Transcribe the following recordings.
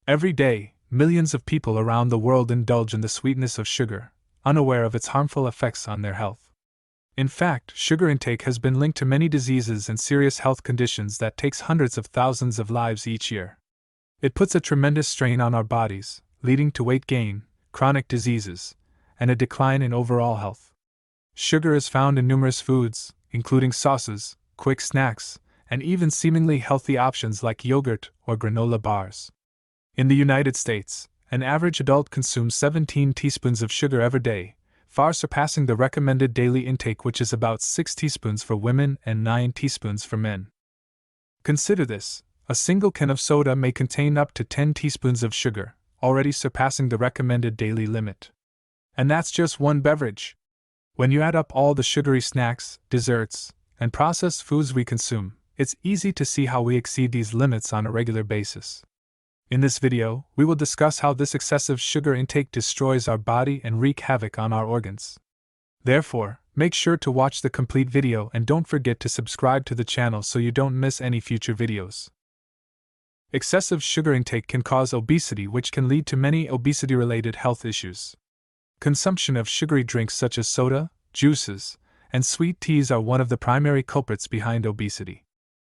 Every day, millions of people around the world indulge in the sweetness of sugar, unaware of its harmful effects on their health. In fact, sugar intake has been linked to many diseases and serious health conditions that takes hundreds of thousands of lives each year. It puts a tremendous strain on our bodies, leading to weight gain, chronic diseases, and a decline in overall health. Sugar is found in numerous foods, including sauces, quick snacks, and even seemingly healthy options like yogurt or granola bars. In the United States, an average adult consumes 17 teaspoons of sugar every day, far surpassing the recommended daily intake, which is about 6 teaspoons for women and 9 teaspoons for men. Consider this: a single can of soda may contain up to 10 teaspoons of sugar, already surpassing the recommended daily limit. And that's just one beverage. When you add up all the sugary snacks, desserts, and processed foods we consume, it's easy to see how we exceed these limits on a regular basis. In this video, we will discuss how this excessive sugar intake destroys our body and wreak havoc on our organs. Therefore, make sure to watch the complete video and don't forget to subscribe to the channel so you don't miss any future videos. Excessive sugar intake can cause obesity, which can lead to many obesity-related health issues. Consumption of sugary drinks such as soda, juices, and sweet teas are one of the primary culprits behind obesity.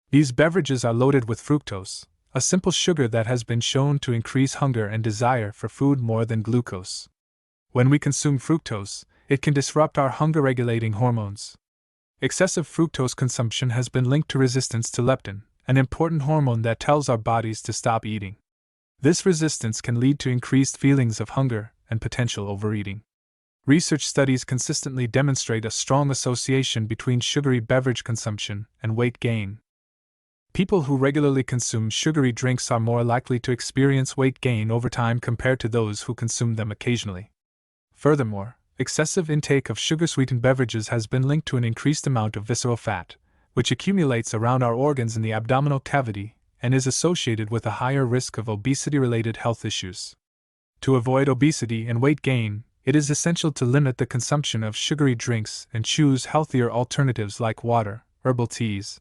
These beverages are loaded with fructose, a simple sugar that has been shown to increase hunger and desire for food more than glucose. When we consume fructose, it can disrupt our hunger-regulating hormones. Excessive fructose consumption has been linked to resistance to leptin, an important hormone that tells our bodies to stop eating. This resistance can lead to increased feelings of hunger and potential overeating. Research studies consistently demonstrate a strong association between sugary beverage consumption and weight gain. People who regularly consume sugary drinks are more likely to experience weight gain over time compared to those who consume them occasionally. Furthermore, excessive intake of sugar-sweetened beverages has been linked to an increased amount of visceral fat, which accumulates around our organs in the abdominal cavity and is associated with a higher risk of obesity-related health issues. To avoid obesity and weight gain, it is essential to limit the consumption of sugary drinks and choose healthier alternatives like water, herbal teas,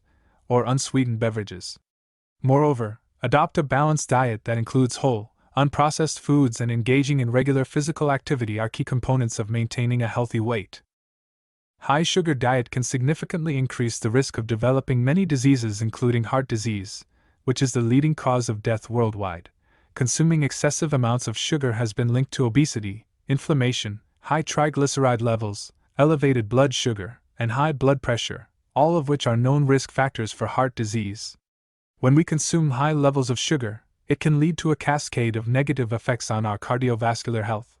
or unsweetened beverages. Moreover, adopt a balanced diet that includes whole, unprocessed foods and engaging in regular physical activity are key components of maintaining a healthy weight. High sugar diet can significantly increase the risk of developing many diseases including heart disease, which is the leading cause of death worldwide. Consuming excessive amounts of sugar has been linked to obesity, inflammation, high triglyceride levels, elevated blood sugar, and high blood pressure, all of which are known risk factors for heart disease. When we consume high levels of sugar, it can lead to a cascade of negative effects on our cardiovascular health.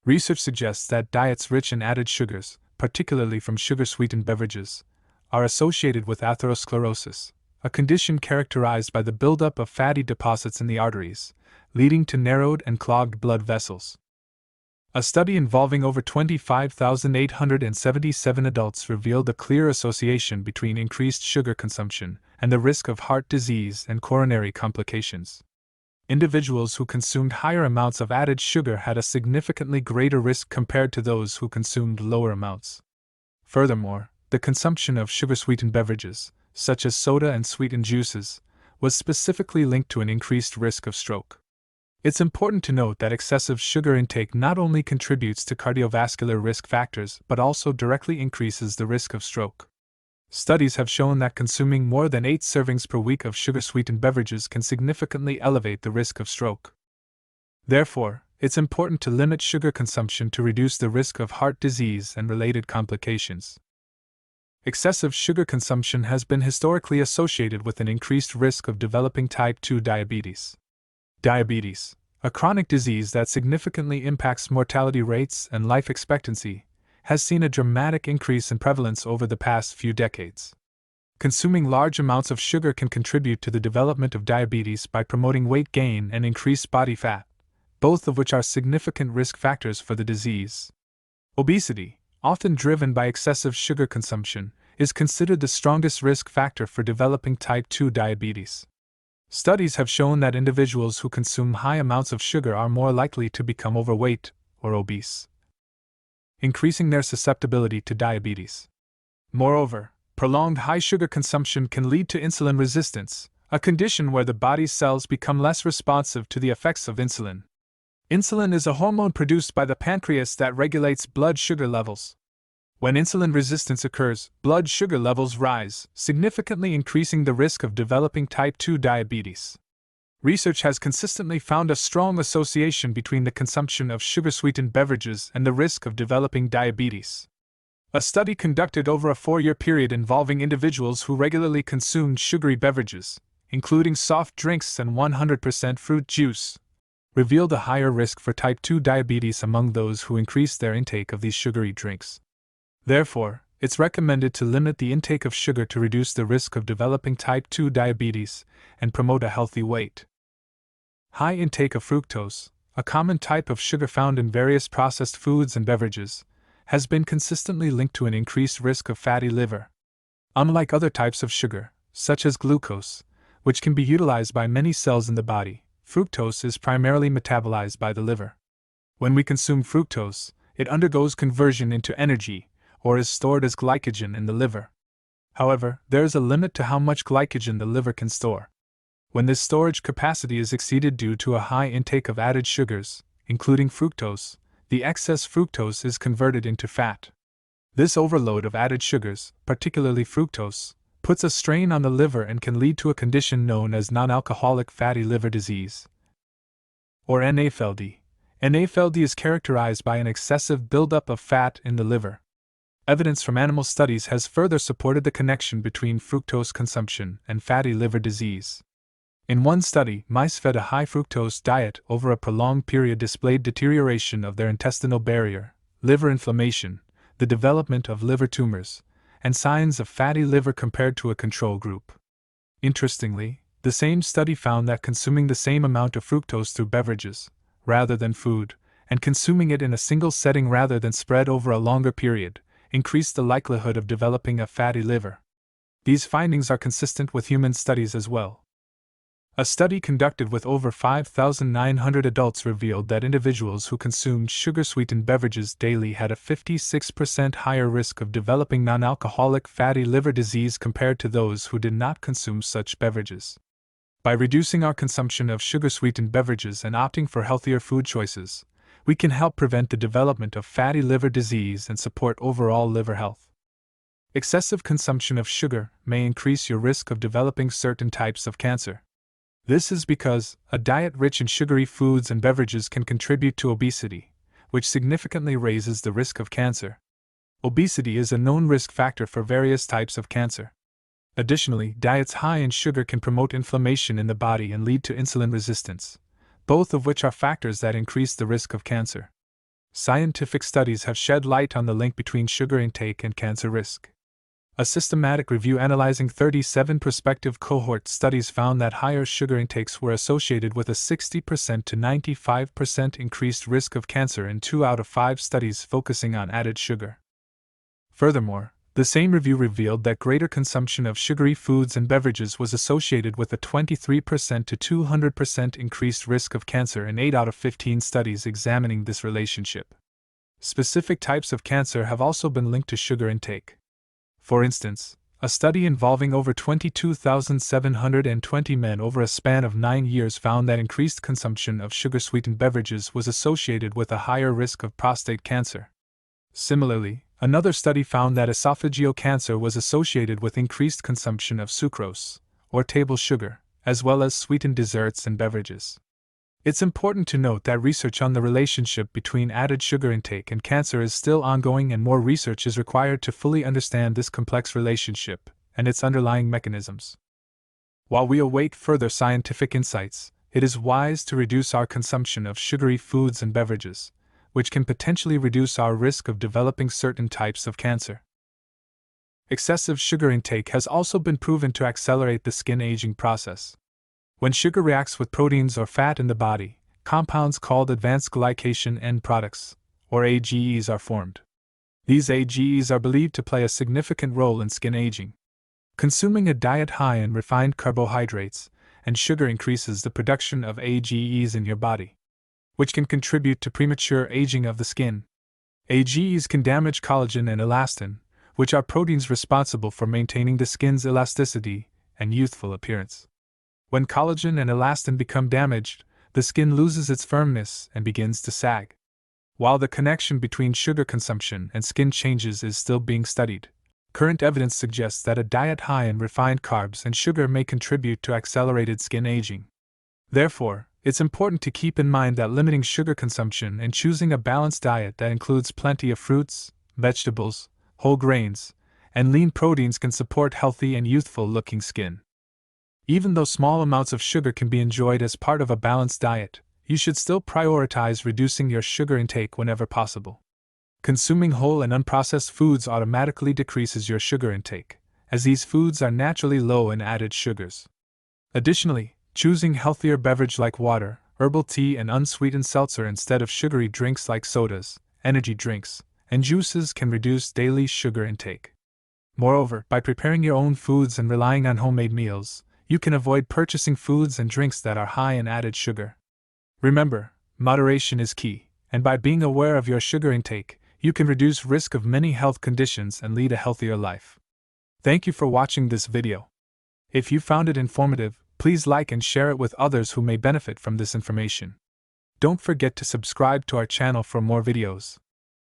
Research suggests that diets rich in added sugars, particularly from sugar-sweetened beverages, are associated with atherosclerosis, a condition characterized by the buildup of fatty deposits in the arteries, leading to narrowed and clogged blood vessels. A study involving over 25,877 adults revealed a clear association between increased sugar consumption and the risk of heart disease and coronary complications. Individuals who consumed higher amounts of added sugar had a significantly greater risk compared to those who consumed lower amounts. Furthermore, the consumption of sugar-sweetened beverages, such as soda and sweetened juices, was specifically linked to an increased risk of stroke. It's important to note that excessive sugar intake not only contributes to cardiovascular risk factors but also directly increases the risk of stroke. Studies have shown that consuming more than 8 servings per week of sugar-sweetened beverages can significantly elevate the risk of stroke. Therefore, it's important to limit sugar consumption to reduce the risk of heart disease and related complications. Excessive sugar consumption has been historically associated with an increased risk of developing type 2 diabetes. Diabetes, a chronic disease that significantly impacts mortality rates and life expectancy, has seen a dramatic increase in prevalence over the past few decades. Consuming large amounts of sugar can contribute to the development of diabetes by promoting weight gain and increased body fat, both of which are significant risk factors for the disease. Obesity, often driven by excessive sugar consumption, is considered the strongest risk factor for developing type 2 diabetes. Studies have shown that individuals who consume high amounts of sugar are more likely to become overweight or obese, increasing their susceptibility to diabetes. Moreover, prolonged high sugar consumption can lead to insulin resistance, a condition where the body's cells become less responsive to the effects of insulin. Insulin is a hormone produced by the pancreas that regulates blood sugar levels. When insulin resistance occurs, blood sugar levels rise, significantly increasing the risk of developing type 2 diabetes. Research has consistently found a strong association between the consumption of sugar-sweetened beverages and the risk of developing diabetes. A study conducted over a 4-year period involving individuals who regularly consumed sugary beverages, including soft drinks and 100% fruit juice, revealed a higher risk for type 2 diabetes among those who increased their intake of these sugary drinks. Therefore, it's recommended to limit the intake of sugar to reduce the risk of developing type 2 diabetes and promote a healthy weight. High intake of fructose, a common type of sugar found in various processed foods and beverages, has been consistently linked to an increased risk of fatty liver. Unlike other types of sugar, such as glucose, which can be utilized by many cells in the body, fructose is primarily metabolized by the liver. When we consume fructose, it undergoes conversion into energy, or is stored as glycogen in the liver. However, there is a limit to how much glycogen the liver can store. When this storage capacity is exceeded due to a high intake of added sugars, including fructose, the excess fructose is converted into fat. This overload of added sugars, particularly fructose, puts a strain on the liver and can lead to a condition known as non-alcoholic fatty liver disease, or NAFLD. NAFLD is characterized by an excessive buildup of fat in the liver. Evidence from animal studies has further supported the connection between fructose consumption and fatty liver disease. In one study, mice fed a high fructose diet over a prolonged period displayed deterioration of their intestinal barrier, liver inflammation, the development of liver tumors, and signs of fatty liver compared to a control group. Interestingly, the same study found that consuming the same amount of fructose through beverages, rather than food, and consuming it in a single setting rather than spread over a longer period, increased the likelihood of developing a fatty liver. These findings are consistent with human studies as well. A study conducted with over 5,900 adults revealed that individuals who consumed sugar-sweetened beverages daily had a 56% higher risk of developing non-alcoholic fatty liver disease compared to those who did not consume such beverages. By reducing our consumption of sugar-sweetened beverages and opting for healthier food choices, we can help prevent the development of fatty liver disease and support overall liver health. Excessive consumption of sugar may increase your risk of developing certain types of cancer. This is because a diet rich in sugary foods and beverages can contribute to obesity, which significantly raises the risk of cancer. Obesity is a known risk factor for various types of cancer. Additionally, diets high in sugar can promote inflammation in the body and lead to insulin resistance, both of which are factors that increase the risk of cancer. Scientific studies have shed light on the link between sugar intake and cancer risk. A systematic review analyzing 37 prospective cohort studies found that higher sugar intakes were associated with a 60% to 95% increased risk of cancer in 2 out of 5 studies focusing on added sugar. Furthermore, the same review revealed that greater consumption of sugary foods and beverages was associated with a 23% to 200% increased risk of cancer in 8 out of 15 studies examining this relationship. Specific types of cancer have also been linked to sugar intake. For instance, a study involving over 22,720 men over a span of 9 years found that increased consumption of sugar-sweetened beverages was associated with a higher risk of prostate cancer. Similarly, another study found that esophageal cancer was associated with increased consumption of sucrose, or table sugar, as well as sweetened desserts and beverages. It's important to note that research on the relationship between added sugar intake and cancer is still ongoing, and more research is required to fully understand this complex relationship and its underlying mechanisms. While we await further scientific insights, it is wise to reduce our consumption of sugary foods and beverages, which can potentially reduce our risk of developing certain types of cancer. Excessive sugar intake has also been proven to accelerate the skin aging process. When sugar reacts with proteins or fat in the body, compounds called advanced glycation end products, or AGEs, are formed. These AGEs are believed to play a significant role in skin aging. Consuming a diet high in refined carbohydrates and sugar increases the production of AGEs in your body, which can contribute to premature aging of the skin. AGEs can damage collagen and elastin, which are proteins responsible for maintaining the skin's elasticity and youthful appearance. When collagen and elastin become damaged, the skin loses its firmness and begins to sag. While the connection between sugar consumption and skin changes is still being studied, current evidence suggests that a diet high in refined carbs and sugar may contribute to accelerated skin aging. Therefore, it's important to keep in mind that limiting sugar consumption and choosing a balanced diet that includes plenty of fruits, vegetables, whole grains, and lean proteins can support healthy and youthful-looking skin. Even though small amounts of sugar can be enjoyed as part of a balanced diet, you should still prioritize reducing your sugar intake whenever possible. Consuming whole and unprocessed foods automatically decreases your sugar intake, as these foods are naturally low in added sugars. Additionally, choosing healthier beverage like water, herbal tea, and unsweetened seltzer instead of sugary drinks like sodas, energy drinks, and juices can reduce daily sugar intake. Moreover, by preparing your own foods and relying on homemade meals, you can avoid purchasing foods and drinks that are high in added sugar. Remember, moderation is key, and by being aware of your sugar intake, you can reduce risk of many health conditions and lead a healthier life. Thank you for watching this video. If you found it informative, please like and share it with others who may benefit from this information. Don't forget to subscribe to our channel for more videos.